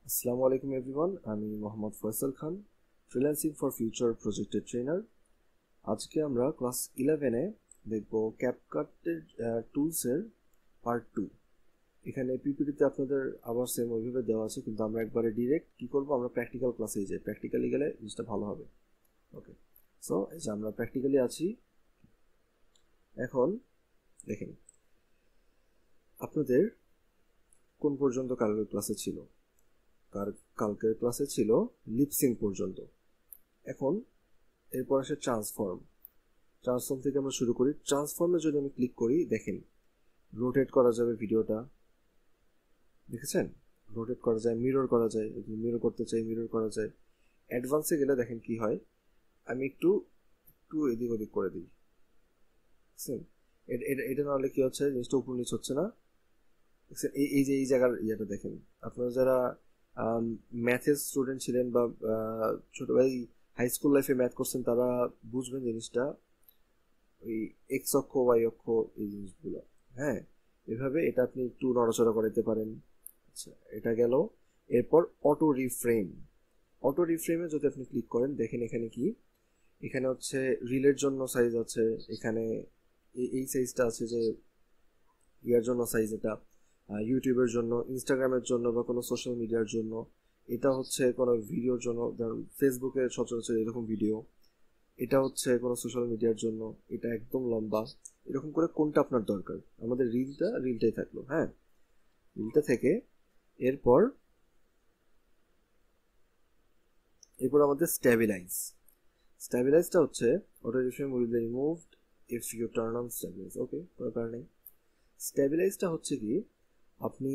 আসসালামু আলাইকুম এভরিওয়ান, আমি মোহাম্মদ ফয়সাল খান, ফ্রিল্যান্সিং ফর ফিউচার প্রজেক্টের ট্রেনার। আজকে আমরা ক্লাস 11-এ দেখব ক্যাপকাটের টুলসের পার্ট 2। এখানে পিপিটিতে আপনাদের আবার সেম ওইভাবে দেওয়া আছে, কিন্তু আমরা একবারে ডিরেক্ট কী করবো, আমরা প্র্যাকটিক্যাল ক্লাসেই যাই। প্র্যাকটিক্যালি গেলে জিনিসটা ভালো হবে। ওকে, সো এই যে আমরা প্র্যাকটিক্যালি আছি। এখন দেখেন আপনাদের কোন পর্যন্ত কালকের ক্লাসে ছিল। কালকের ক্লাসে ছিল লিপসিং পর্যন্ত। এখন এরপর আসে ট্রান্সফর্ম থেকে আমরা শুরু করি। ট্রান্সফর্মে যদি আমি ক্লিক করি, দেখেন রোটেট করা যাবে ভিডিওটা, দেখেছেন? রোটেট করা যায়, মিরর করা যায়, মিরর করতে চাই মিরর করা যায়। অ্যাডভান্সে গেলে দেখেন কি হয়, আমি একটু একটু এদিক ওদিক করে দিই, বুঝছেন? এটা না হলে কি হচ্ছে, জিনিসটা উপর নিচ হচ্ছে না, দেখছেন? এই যে এই জায়গার ইয়েটা দেখেন। আপনারা যারা ম্যাথের স্টুডেন্ট ছিলেন বা ছোটবেলায় হাই স্কুল লাইফে ম্যাথ করছেন, তারা বুঝবেন জিনিসটা। ওই এক্স অক্ষ ওয়াই অক্ষ এই জিনিসগুলো, হ্যাঁ, এভাবে এটা আপনি একটু নড়াচড়া করাতে পারেন। আচ্ছা, এটা গেল। এরপর অটো রিফ্রেমে যদি আপনি ক্লিক করেন, দেখেন এখানে কি, এখানে হচ্ছে রিলের জন্য সাইজ আছে, এখানে এই সাইজটা আছে যে ইয়ার জন্য সাইজ, এটা ইউটিউবের জন্য, ইনস্টাগ্রামের জন্য বা কোনো সোশ্যাল মিডিয়ার জন্য। এটা হচ্ছে কোনো ভিডিওর জন্য, ধরুন ফেসবুকে সচরাচর এরকম ভিডিও। এটা হচ্ছে কোনো সোশ্যাল মিডিয়ার জন্য। এটা একদম লম্বা। এরকম করে কোনটা আপনার দরকার, আমাদের রিলটাই থাকলো, হ্যাঁ, রিলটা থেকে এরপর আমাদের স্ট্যাবিলাইজটা হচ্ছে auto reframe will be removed if you turn on stabilise. Okay, কোনো কারণ নেই। স্ট্যাবিলাইজটা হচ্ছে কি, আপনি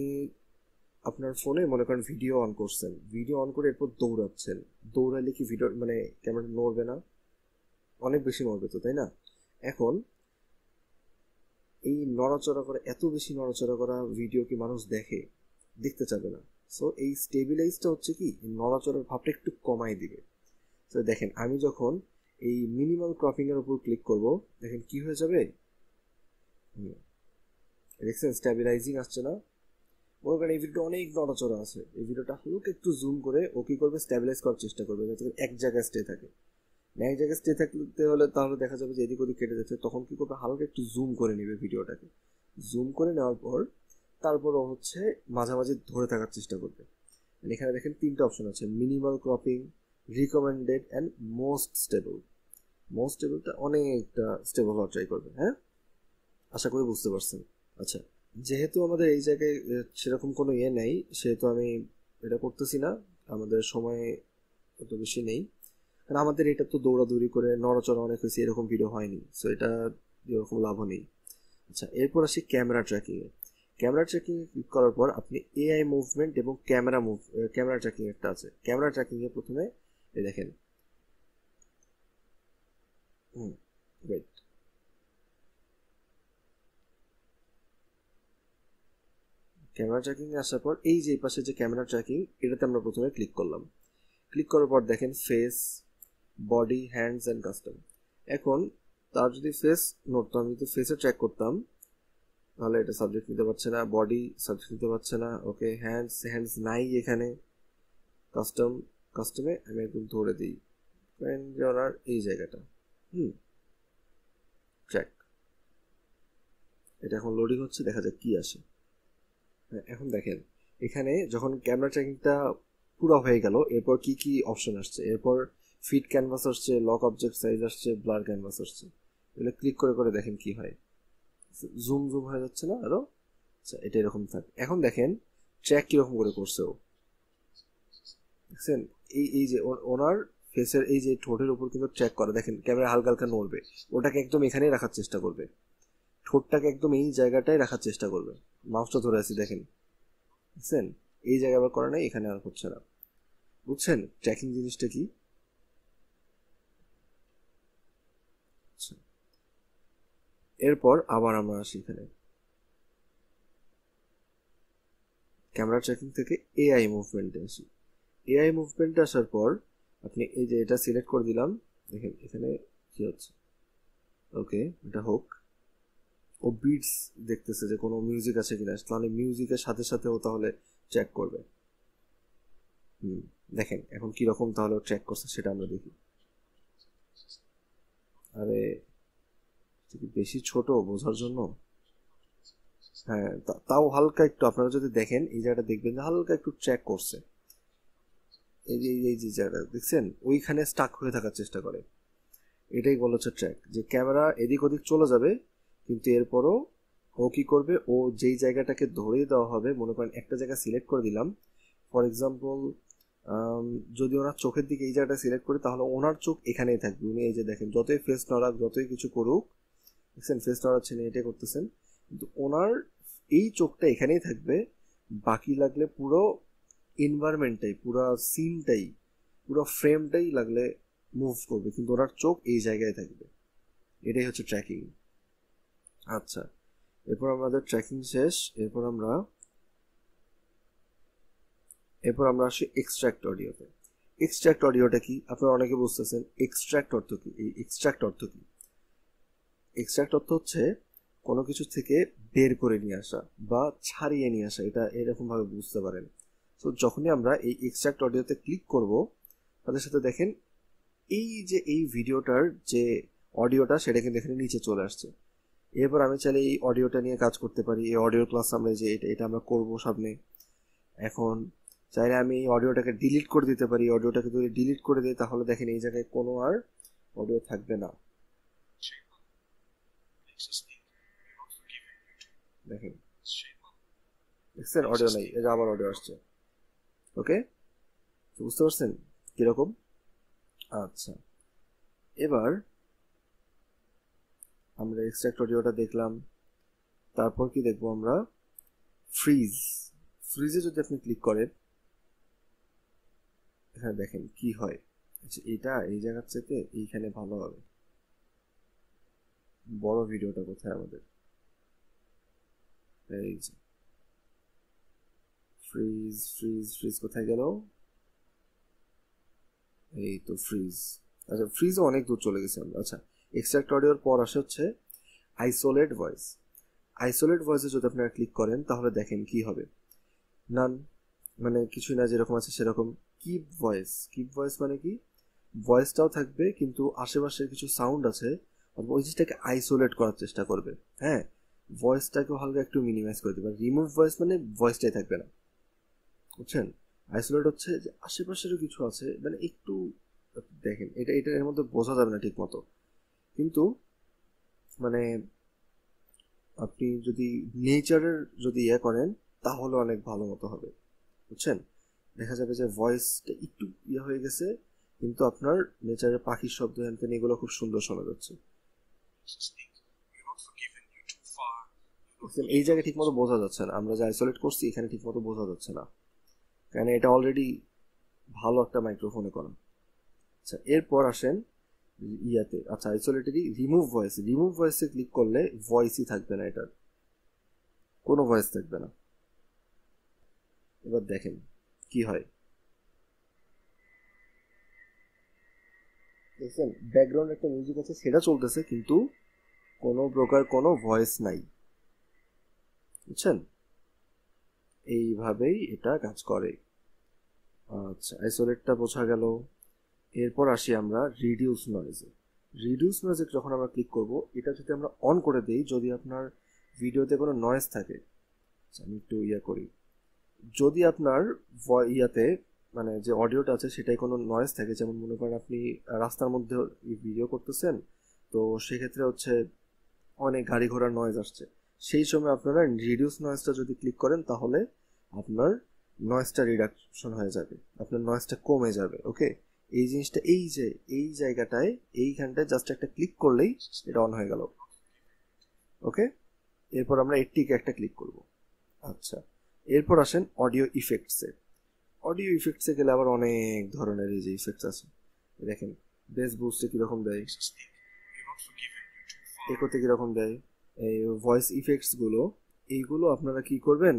আপনার ফোনে মনে করেন ভিডিও অন করছেন, ভিডিও অন করে এরপর দৌড়াচ্ছেন, দৌড়ালে কি ভিডিও মানে ক্যামেরা নড়বে না? অনেক বেশি নড়বে তো, তাই না? এখন এই নড়াচড়া করা, এত বেশি নড়াচড়া করা ভিডিও কি মানুষ দেখতে চাবে না। সো এই স্টেবিলাইজটা হচ্ছে কি, নড়াচড়ার ভাবটা একটু কমাই দিবে। তো দেখেন আমি যখন এই মিনিমাল ক্রপিং এর উপর ক্লিক করব, দেখেন কি হয়ে যাবে, দেখছেন স্টেবিলাইজিং আসছে না? মনে করেন এই ভিডিওটা অনেক নড়াচড়া আছে, এই ভিডিওটা হালকা একটু জুম করে ও কি করবে, স্টেবিলাইজ করার চেষ্টা করবে যাতে এক জায়গায় স্টে থাকে। এক জায়গায় স্টে থাকতে হলে তাহলে দেখা যাবে যে এদিক ওদিক কেটে যাচ্ছে, তখন কি করবে, হালকা একটু জুম করে নেবে ভিডিওটাকে। জুম করে নেওয়ার পর তারপরও হচ্ছে মাঝামাঝি ধরে থাকার চেষ্টা করবে। এখানে দেখেন 3টা অপশন আছে, minimal cropping, recommended and most স্টেবলটা অনেকটা স্টেবল হওয়ার ট্রাই করবে, হ্যাঁ, আশা করি বুঝতে পারছেন। আচ্ছা, যেহেতু আমাদের এই জায়গায় সেরকম কোনো ইয়ে নেই, সেহেতু আমি এটা করতেছি না, আমাদের সময় অত বেশি নেই। কারণ আমাদের এটা তো দৌড়াদৌড়ি করে নড়াচড়া অনেক হয়েছে, এরকম ভিডিও হয়নি, সো এটা এরকম লাভও নেই। আচ্ছা, এরপর আসি ক্যামেরা ট্র্যাকিংয়ে ক্লিক করার পর আপনি এআই মুভমেন্ট এবং ক্যামেরা ট্র্যাকিং একটা আছে। ক্যামেরা ট্র্যাকিংয়ে প্রথমে এই দেখেন, ওয়েট, ক্যামেরা ট্র্যাকিংয়ে আসার পর এই যে পাশে যে ক্যামেরা ট্র্যাকিং, এটাতে আমরা প্রথমে ক্লিক করলাম। ক্লিক করার পর দেখেন face, body, hands and custom. এখন তার যদি ফেস নড়তো, আমি যদি ফেসে ট্র্যাক করতাম, তাহলে এটা সাবজেক্ট নিতে পারছে না, বডি সাবজেক্ট নিতে পারছে না। ওকে, হ্যান্ডস নাই এখানে। কাস্টমে আমি একদম ধরে দিই ওনার এই জায়গাটা, ট্র্যাক। এটা এখন লোডিং হচ্ছে, দেখা যাক কি আসে। হ্যাঁ, এখন দেখেন এখানে যখন ক্যামেরা ট্র্যাকিংটা পুরো হয়ে গেল, এরপর কি কি অপশন আসছে, এরপর ফিট ক্যানভাস আসছে, লক অবজেক্ট সাইজ আসছে, ব্লার ক্যানভাস আসছে। এগুলো ক্লিক করে করে দেখেন কি হয়, জুম হয়ে যাচ্ছে না আরো? আচ্ছা, এটা এরকম থাকে। এখন দেখেন ট্র্যাক কিরকম করে করছে ও, দেখছেন? এই যে ওনার ফেসের এই যে ঠোঁটের উপর কিন্তু ট্র্যাক করা, দেখেন ক্যামেরা হালকা হালকা নড়বে, ওটাকে একদম এখানেই রাখার চেষ্টা করবে, ঠোঁটটাকে একদম এই জায়গাটাই রাখার চেষ্টা করবে। মাউসটা ধরে আছি, দেখেন, বুঝছেন? এই জায়গায় আবার করে নাই, এখানে আর হচ্ছে না। বুঝছেন ট্র্যাকিং জিনিসটা কি? আচ্ছা, এরপর আবার আমরা আসি এখানে ক্যামেরা ট্র্যাকিং থেকে এআই মুভমেন্টে আসি। এআই মুভমেন্টে আসার পর আপনি এই যে এটা সিলেক্ট করে দিলাম, দেখেন এখানে কি হচ্ছে। ওকে, এটা হোক। ও বিটস দেখতেছে যে কোনো মিউজিক আছে কিনা, তাহলে মিউজিকের সাথে সাথে ও তাহলে চেক করবে। দেখেন এখন কিরকম তাহলে ট্র্যাক করছে সেটা আমরা দেখি। আরে বেশি ছোট বোঝার জন্য, হ্যাঁ তাও হালকা একটু আপনারা যদি দেখেন এই জায়গাটা দেখবেন যে হালকা একটু ট্র্যাক করছে। এই যে জায়গাটা দেখছেন ওইখানে স্টাক হয়ে থাকার চেষ্টা করে, এটাই বলা হচ্ছে ট্র্যাক, যে ক্যামেরা এদিক ওদিক চলে যাবে কিন্তু এরপরও ও কি করবে, ও যেই জায়গাটাকে ধরে দেওয়া হবে, মনে করেন একটা জায়গা সিলেক্ট করে দিলাম ফর এক্সাম্পল, যদি ওনার চোখের দিকে এই জায়গাটা সিলেক্ট করি তাহলে ওনার চোখ এখানেই থাকবে। উনি এই যে দেখেন যতই ফেস নড়াক যতই কিছু করুক, দেখছেন ফেস নড়াচ্ছেন এটাই করতেছেন, কিন্তু ওনার এই চোখটা এখানেই থাকবে। বাকি লাগলে পুরো এনভায়রনমেন্টটাই, পুরো সিনটাই, পুরো ফ্রেমটাই লাগলে মুভ করবে, কিন্তু ওনার চোখ এই জায়গায় থাকবে। এটাই হচ্ছে ট্র্যাকিং। আচ্ছা, এরপর আমাদের ট্র্যাকিং শেষ। এরপর আমরা আসি এক্সট্রাক্ট অডিওতে। এক্সট্রাক্ট অডিওটা কি আপনারা অনেকে বুঝতেছেন, এক্সট্রাক্ট অর্থ কি? এই এক্সট্রাক্ট অর্থ কি? এক্সট্রাক্ট অর্থ হচ্ছে কোনো কিছু থেকে বের করে নিয়ে আসা বা ছাড়িয়ে নিয়ে আসা, এটা এরকম ভাবে বুঝতে পারেন। তো যখনই আমরা এই এক্সট্রাক্ট অডিওতে ক্লিক করব তাদের সাথে দেখেন এই যে এই ভিডিওটার যে অডিওটা সেটা কিন্তু এখানে নিচে চলে আসছে। এরপর আমি চাইলে এই অডিওটা নিয়ে কাজ করতে পারি, এই অডিও ক্লাস আমরা যে এটা আমরা করবো সামনে। এখন চাইলে আমি এই অডিওটাকে ডিলিট করে দিতে পারি, অডিওটাকে যদি ডিলিট করে দিই তাহলে দেখেন এই জায়গায় কোনো আর অডিও থাকবে না। দেখেন দেখছেন অডিও নেই, এটা আবার অডিও আসছে। ওকে, বুঝতে পারছেন কিরকম? আচ্ছা, এবার আমরা এক্সট্রাক্ট অডিওটা দেখলাম, তারপর কি দেখবো আমরা? ফ্রিজে যদি আপনি ক্লিক করেন হ্যাঁ দেখেন কি হয়। আচ্ছা, এটা এই জায়গার চেয়ে এইখানে ভালো হবে। বড় ভিডিওটা কোথায় আমাদের? এই যে ফ্রিজ কোথায় গেল? এই তো ফ্রিজ। আচ্ছা, ফ্রিজও অনেক দূর চলে গেছে আমরা। আচ্ছা, এক্সট্রাক্ট অডিওর পর আসে হচ্ছে আইসোলেট ভয়েস। আইসোলেট ভয়েসে যদি আপনারা ক্লিক করেন তাহলে দেখেন কি হবে। নান মানে কিছুই না, যেরকম আছে সেরকম। কিপ ভয়েস মানে কি? ভয়েসটাও থাকবে কিন্তু আশেপাশের কিছু সাউন্ড আছে ওই জিনিসটাকে আইসোলেট করার চেষ্টা করবে। হ্যাঁ, ভয়েসটাকেও হালকা একটু মিনিমাইজ করে দেবে। রিমুভ ভয়েস মানে ভয়েসটাই থাকবে না, বুঝছেন? আইসোলেট হচ্ছে যে আশেপাশেরও কিছু আছে, মানে একটু দেখেন এটা এর মধ্যে বোঝা যাবে না ঠিক মতো, কিন্তু মানে আপনি যদি নেচারের যদি ইয়ে করেন তাহলে অনেক ভালো মতো হবে, বুঝছেন? দেখা যাবে যে ভয়েসটা একটু ইয়ে হয়ে গেছে কিন্তু আপনার নেচারের পাখির শব্দ হ্যান এগুলো খুব সুন্দর শোনা যাচ্ছে। এই জায়গায় ঠিক মতো বোঝা যাচ্ছে না, আমরা যে আইসোলেট করছি এখানে ঠিক মতো বোঝা যাচ্ছে না, কারণ এটা অলরেডি ভালো একটা মাইক্রোফোনে করা। আচ্ছা, এরপর আসেন ইয়াতে। আচ্ছা, আইসোলেটেরই রিমুভ ভয়েসে ক্লিক করলে ভয়েসই থাকবে না, এটার কোনো ভয়েস থাকবে না। এবার দেখেন কি হয়। দেখছেন ব্যাকগ্রাউন্ড একটা মিউজিক আছে সেটা চলতেছে কিন্তু কোনো প্রকার কোনো ভয়েস নাই, বুঝছেন? এইভাবেই এটা কাজ করে। আচ্ছা, আইসোলেটটা বোঝা গেল। এরপর আসি আমরা রিডিউস নয়েজে যখন আমরা ক্লিক করব, এটা যদি আমরা অন করে দিই, যদি আপনার ভিডিওতে কোনো নয়েজ থাকে, আমি একটু করি, যদি আপনার ইয়াতে মানে যে অডিওটা আছে সেটাই কোনো নয়েজ থাকে, যেমন মনে করেন আপনি রাস্তার মধ্যে ভিডিও করতেছেন, তো সেক্ষেত্রে হচ্ছে অনেক গাড়ি ঘোড়ার নয়েজ আসছে, সেই সময় আপনারা রিডিউস নয়েজটা যদি ক্লিক করেন তাহলে আপনার নয়েজটা রিডাকশন হয়ে যাবে, আপনার নয়েজটা কমে যাবে। ওকে, এই জিনিসটা এই জায়গাটায় এইখানটায় জাস্ট একটা ক্লিক করলেই এটা অন হয়ে গেল। ওকে, এরপর আমরা এটিকে একটা ক্লিক করব। আচ্ছা, এরপর আসেন অডিও ইফেক্টসে গেলে আবার অনেক ধরনের এই যে ইফেক্টস আছে, দেখেন বেস বুস্টে কিরকম দেয়, একোতে কিরকম দেয়, এই ভয়েস ইফেক্টস গুলো, এইগুলো আপনারা কি করবেন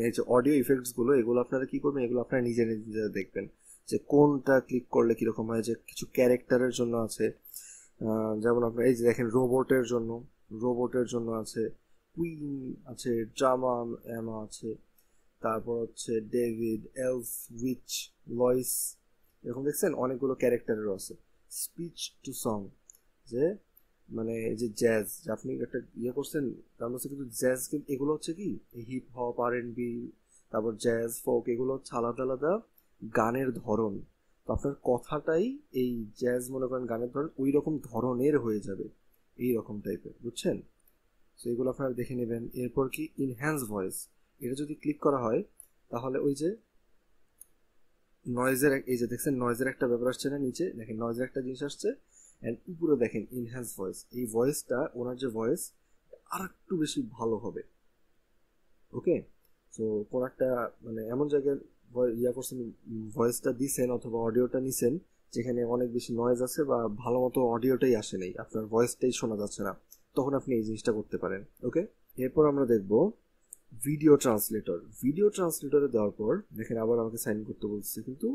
এই যে অডিও ইফেক্টস গুলো এগুলো আপনারা কি করবেন, এগুলো আপনারা নিজে নিজে দেখবেন যে কোনটা ক্লিক করলে কিরকম হয়। যে কিছু ক্যারেক্টারের জন্য আছে, যেমন আপনার এই যে দেখেন রোবটের জন্য আছে, কুইন আছে, ড্রামা এমা আছে, তারপর হচ্ছে ডেভিড, এলফ, উইচ, লয়েস, এরকম দেখছেন অনেকগুলো ক্যারেক্টারেরও আছে। স্পিচ টু সং, যে মানে যে জ্যাজ, আপনি একটা ইয়ে করছেন তার মধ্যে কিন্তু জ্যাজ, কিন্তু এগুলো হচ্ছে কি হিপ হপ, R&B, তারপর জ্যাজ, ফোক, এগুলো হচ্ছে আলাদা আলাদা গানের ধরন। তো আপনার কথাটাই এই জ্যাজ মনে করেন গানের ধরন ওই রকম ধরনের হয়ে যাবে, এই রকম টাইপের, বুঝছেন? তো এগুলো আপনারা দেখে নেবেন। এরপর কি ইনহ্যান্স ভয়েস, এটা যদি ক্লিক করা হয় তাহলে ওই যে নয়েজের, এই যে দেখছেন নয়েজের একটা ব্যাপার আসছে না, নিচে দেখেন নয়েজের একটা জিনিস আসছে, অ্যান্ড উপরে দেখেন ইনহ্যান্স ভয়েস। এই ভয়েসটা, ওনার যে ভয়েস আর একটু বেশি ভালো হবে। ওকে, সো কোন একটা মানে এমন জায়গায় ইয়া করছেন, ভয়েসটা দিছেন অথবা অডিওটা নিছেন যেখানে অনেক বেশি নয়েজ আছে বা ভালো মতো অডিওটাই আসে নাই, আপনার ভয়েসটাই শোনা যাচ্ছে না, তখন আপনি এই জিনিসটা করতে পারেন। ওকে, এরপর আমরা দেখব ভিডিও ট্রান্সলেটর। ভিডিও ট্রান্সলেটরে দেওয়ার পর দেখেন আবার আমাকে সাইন করতে বলছে, কিন্তু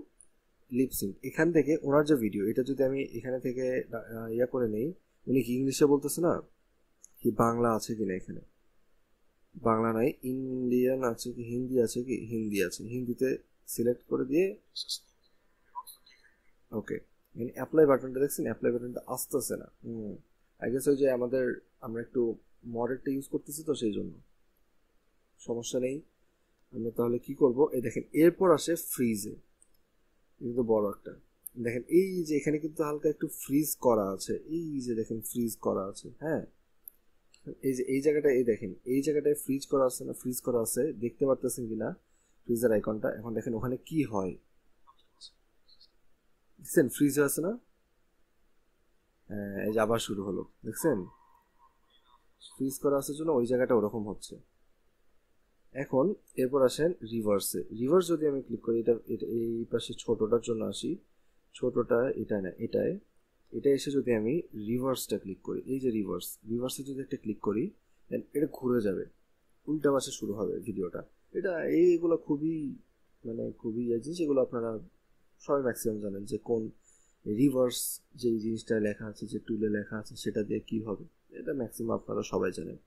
লিপসিং এখান থেকে ওনার যে ভিডিও, এটা যদি আমি এখানে থেকে ইয়া করে নেই, উনি কি ইংলিশে বলতেছে না, কি বাংলা আছে কিনা, এখানে বাংলা নাই, ইন্ডিয়ান আছে কি, হিন্দি আছে কি, হিন্দি আছে, হিন্দিতে সিলেক্ট করে দিয়ে ওকে, অ্যাপ্লাই বাটনটা দেখছেন, অ্যাপ্লাই বাটনটা আসতেছে না। আই গেস ওই যে আমরা একটু মডেলটা ইউজ করতেছি তো সেই জন্য, সমস্যা নেই। আমরা তাহলে কি করব, এই দেখেন এরপর আসে ফ্রিজে, কিন্তু বড় একটা দেখেন এই যে এখানে কিন্তু হালকা একটু ফ্রিজ করা আছে, এই যে দেখেন ফ্রিজ করা আছে, হ্যাঁ এই যে এই জায়গাটা, এই দেখেন এই জায়গাটায় ফ্রিজ করা আছে না, ফ্রিজ করা আছে, দেখতে পারতেছেন কিনা ফ্রিজের আইকনটা? এখন দেখেন ওখানে কি হয়, দেখছেন ফ্রিজ হয়ে আছে না, এই যে আবার শুরু হলো, দেখছেন ফ্রিজ করা আছে জন্য ওই জায়গাটা ওরকম হচ্ছে। এখন এরপর আসেন রিভার্সে। রিভার্স যদি আমি ক্লিক করি, এটা এই পাশে ছোটটার জন্য আসি, ছোটটা এটা না, এটা এসে যদি আমি রিভার্সটা ক্লিক করি, এই যে রিভার্সে যদি একটা ক্লিক করি, দেন এটা ঘুরে যাবে, উল্টা পাশে শুরু হবে ভিডিওটা। এটা এইগুলো খুবই মানে খুবই জিনিস, এগুলো আপনারা সবাই ম্যাক্সিমাম জানেন যে কোন রিভার্স, যে জিনিসটা লেখা আছে, যে টুলে লেখা আছে সেটা দিয়ে কি হবে, এটা ম্যাক্সিমাম আপনারা সবাই জানেন।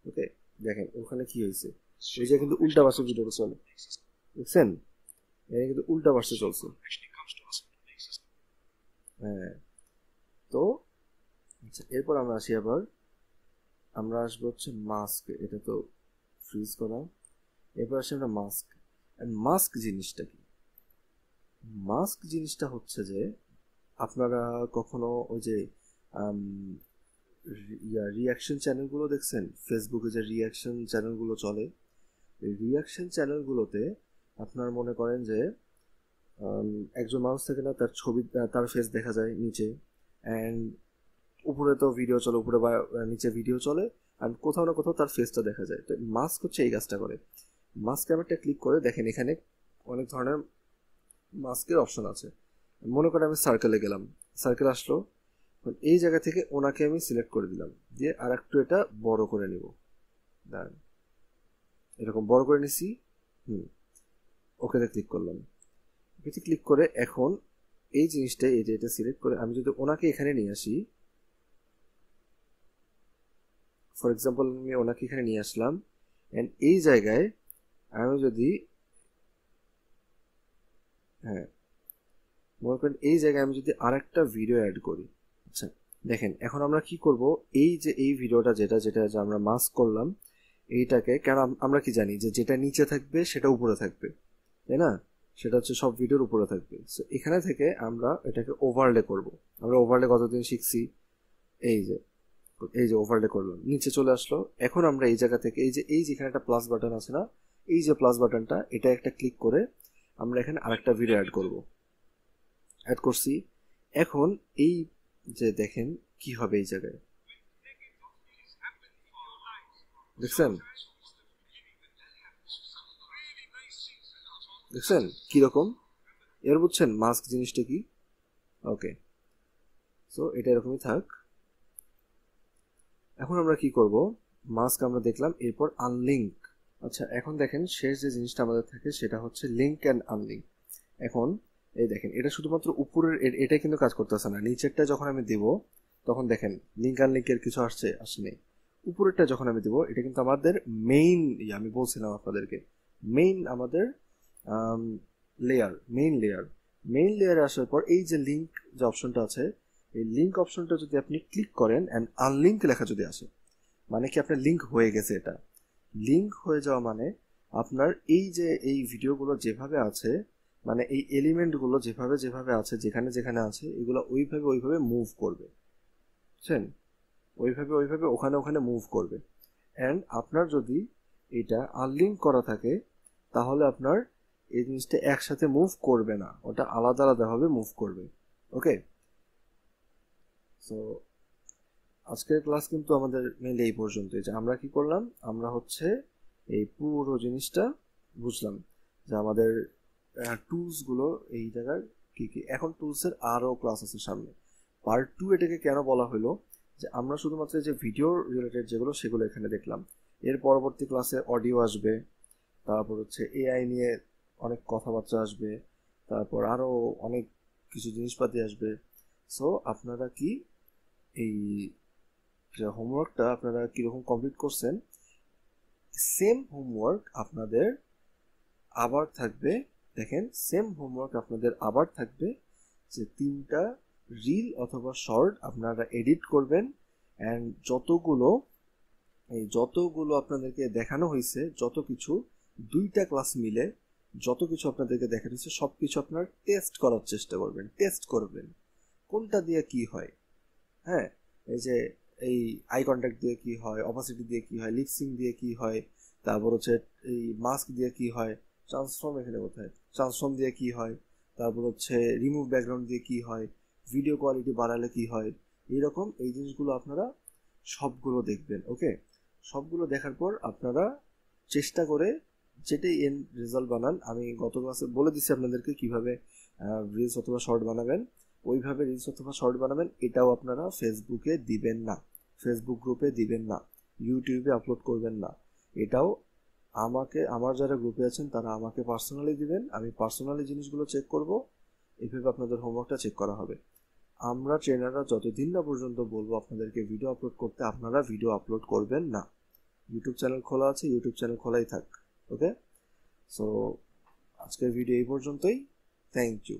ওকে, দেখেন ওখানে কি হয়েছে, এই যে কিন্তু উল্টা পাশে ভিডিওটা চলে, দেখছেন এটা কিন্তু উল্টা পাশে চলছে। হ্যাঁ, তো আচ্ছা এরপর আমরা আসি, আবার আমরা আসবো হচ্ছে মাস্ক, এটা তো ফ্রিজ করা। এরপর আসি আমরা মাস্ক। মাস্ক জিনিসটা কি? মাস্ক জিনিসটা হচ্ছে যে আপনারা কখনো ওই যে রিয়াকশন চ্যানেলগুলো দেখছেন, ফেসবুকে যে রিয়াকশন চ্যানেলগুলো চলে, এই রিয়াকশন চ্যানেলগুলোতে আপনার মনে করেন যে একজন মানুষ থেকে না, তার ছবি, তার ফেস দেখা যায় নিচে, অ্যান্ড উপরে তো ভিডিও চলে, উপরে বা নিচে ভিডিও চলে, আর কোথাও না কোথাও তার ফেসটা দেখা যায়। তো মাস্ক হচ্ছে এই কাজটা করে। মাস্ক ক্যামেরাটা ক্লিক করে দেখেন এখানে অনেক ধরনের মাস্কের অপশন আছে। মনে করেন আমি সার্কেলে গেলাম, সার্কেল আসলো, এই জায়গা থেকে ওনাকে আমি সিলেক্ট করে দিলাম, দিয়ে আর একটু এটা বড় করে নিব, দাঁড়ান এরকম বড় করে নিছি, ওকেতে ক্লিক করলাম। ওকেতে ক্লিক করে এখন এই জিনিসটা, এই যে এটা সিলেক্ট করে আমি যদি ওনাকে এখানে নিয়ে আসি, ফর এক্সাম্পল আমি ওনাকে এখানে নিয়ে আসলাম, অ্যান্ড এই জায়গায় আমি যদি মনে করেন এই জায়গায় আমি যদি আর একটা ভিডিও অ্যাড করি, আচ্ছা দেখেন এখন আমরা কি করব, এই যে এই ভিডিওটা যেটা যে আমরা মাস্ক করলাম এইটাকে, কেন আমরা কি জানি যে যেটা নিচে থাকবে সেটা উপরে থাকবে, তাই না? সেটা হচ্ছে সব ভিডিওর উপরে থাকবে। সো এখানে থেকে আমরা এটাকে ওভারলে করব। আমরা ওভারলে কতদিন শিখছি, এই যে ওভারলে করলাম, নিচে চলে আসলো। এখন আমরা এই জায়গা থেকে এই যে এখানে একটা প্লাস বাটন আছে না, এই যে প্লাস বাটনটা, এটা একটা ক্লিক করে আমরা এখানে আরেকটা ভিডিও অ্যাড করছি। এখন এই যে দেখেন কি হবে এই জায়গায়, দেখছেন কিরকম, এর বুঝছেন মাস্ক জিনিসটা কি? ওকে, সো এটা এরকমই থাক। এখন আমরা কি করব, মাস্ক আমরা দেখলাম, এরপর আনলিঙ্ক। আচ্ছা এখন দেখেন শেষ যে জিনিসটা আমাদের থাকে সেটা হচ্ছে লিঙ্ক অ্যান্ড আনলিঙ্ক। এখন এই দেখেন এটা শুধুমাত্র উপরের এটা কিন্তু কাজ করতেছে না, নিচেরটা যখন আমি দেব তখন দেখেন লিঙ্ক আনলিঙ্কের কিছু আসেনি। উপরেরটা যখন আমি দেব, এটা কিন্তু আমাদের মেইন, আমি বলছিলাম আপনাদেরকে মেইন আমাদের মেইন লেয়ারে আসার পর এই যে লিঙ্ক যে অপশনটা আছে, এই লিঙ্ক অপশনটা যদি আপনি ক্লিক করেন অ্যান্ড আনলিঙ্ক লেখা যদি আসে, মানে কি আপনার লিঙ্ক হয়ে গেছে। এটা লিঙ্ক হয়ে যাওয়া মানে আপনার এই যে এই ভিডিওগুলো যেভাবে আছে, মানে এই এলিমেন্টগুলো যেভাবে আছে, যেখানে আছে, এগুলো ওইভাবে মুভ করবে, বুঝছেন? ওইভাবে ওখানে মুভ করবে। অ্যান্ড আপনার যদি এটা আনলিঙ্ক করা থাকে তাহলে আপনার এই জিনিসটা একসাথে মুভ করবে না, ওটা আলাদাভাবে মুভ করবে। ওকে, সো আজকের ক্লাস কিন্তু আমাদের মেনলি এই পর্যন্তই। যে আমরা কি করলাম, আমরা হচ্ছে এই পুরো জিনিসটা বুঝলাম যে আমাদের টুলসগুলো এই জায়গার কি কি। এখন টুলসের আরও ক্লাস আছে সামনে, পার্ট 2 এটাকে কেন বলা হলো, যে আমরা শুধুমাত্র যে ভিডিও রিলেটেড যেগুলো সেগুলো এখানে দেখলাম। এর পরবর্তী ক্লাসে অডিও আসবে, তারপর হচ্ছে এআই নিয়ে অনেক কথাবার্তা আসবে, তারপর আরও অনেক কিছু জিনিসপাতি আসবে। সো আপনারা কি এই যে হোমওয়ার্কটা আপনারা কীরকম কমপ্লিট করছেন, সেম হোমওয়ার্ক আপনাদের আবার থাকবে। দেখেন, সেম হোমওয়ার্ক আপনাদের আবার থাকবে যে 3টা রিল অথবা শর্ট আপনারা এডিট করবেন। অ্যান্ড যতগুলো আপনাদেরকে দেখানো হয়েছে, যত কিছু 2টা ক্লাস মিলে যত কিছু আপনাদেরকে দেখানো হয়েছে সব কিছু আপনার টেস্ট করার চেষ্টা করবেন, টেস্ট করবেন কোনটা দিয়ে কি হয়। হ্যাঁ, এই যে এই আই কন্ট্যাক্ট দিয়ে কি হয়, অপাসিটি দিয়ে কি হয়, লিপসিং দিয়ে কি হয়, তারপর হচ্ছে এই মাস্ক দিয়ে কি হয়, ট্রান্সফর্ম এখানে কোথায়, ট্রান্সফর্ম দিয়ে কি হয়, তারপর হচ্ছে রিমুভ ব্যাকগ্রাউন্ড দিয়ে কি হয়, ভিডিও কোয়ালিটি বাড়ালে কি হয়, এইরকম এই জিনিসগুলো আপনারা সবগুলো দেখবেন। ওকে, সবগুলো দেখার পর আপনারা চেষ্টা করে যেটাই এন্ড রেজাল্ট বানান, আমি গত ক্লাসে বলে দিচ্ছি আপনাদেরকে কিভাবে রিলস অথবা শর্ট বানাবেন, ওইভাবে রিলস অথবা শর্ট বানাবেন। এটাও আপনারা ফেসবুকে দিবেন না, ফেসবুক গ্রুপে দিবেন না, ইউটিউবে আপলোড করবেন না। এটাও আমার যারা গ্রুপে আছেন তারা আমাকে পার্সোনালি দিবেন, আমি পার্সোনালি জিনিসগুলো চেক করব, এইভাবে আপনাদের হোমওয়ার্কটা চেক করা হবে। আমরা ট্রেনাররা যতদিন না পর্যন্ত বলবো আপনাদেরকে ভিডিও আপলোড করতে, আপনারা ভিডিও আপলোড করবেন না। ইউটিউব চ্যানেল খোলা আছে, ইউটিউব চ্যানেল খোলাই থাক। ওকে, সো আজকের ভিডিও এই পর্যন্তই। Thank you.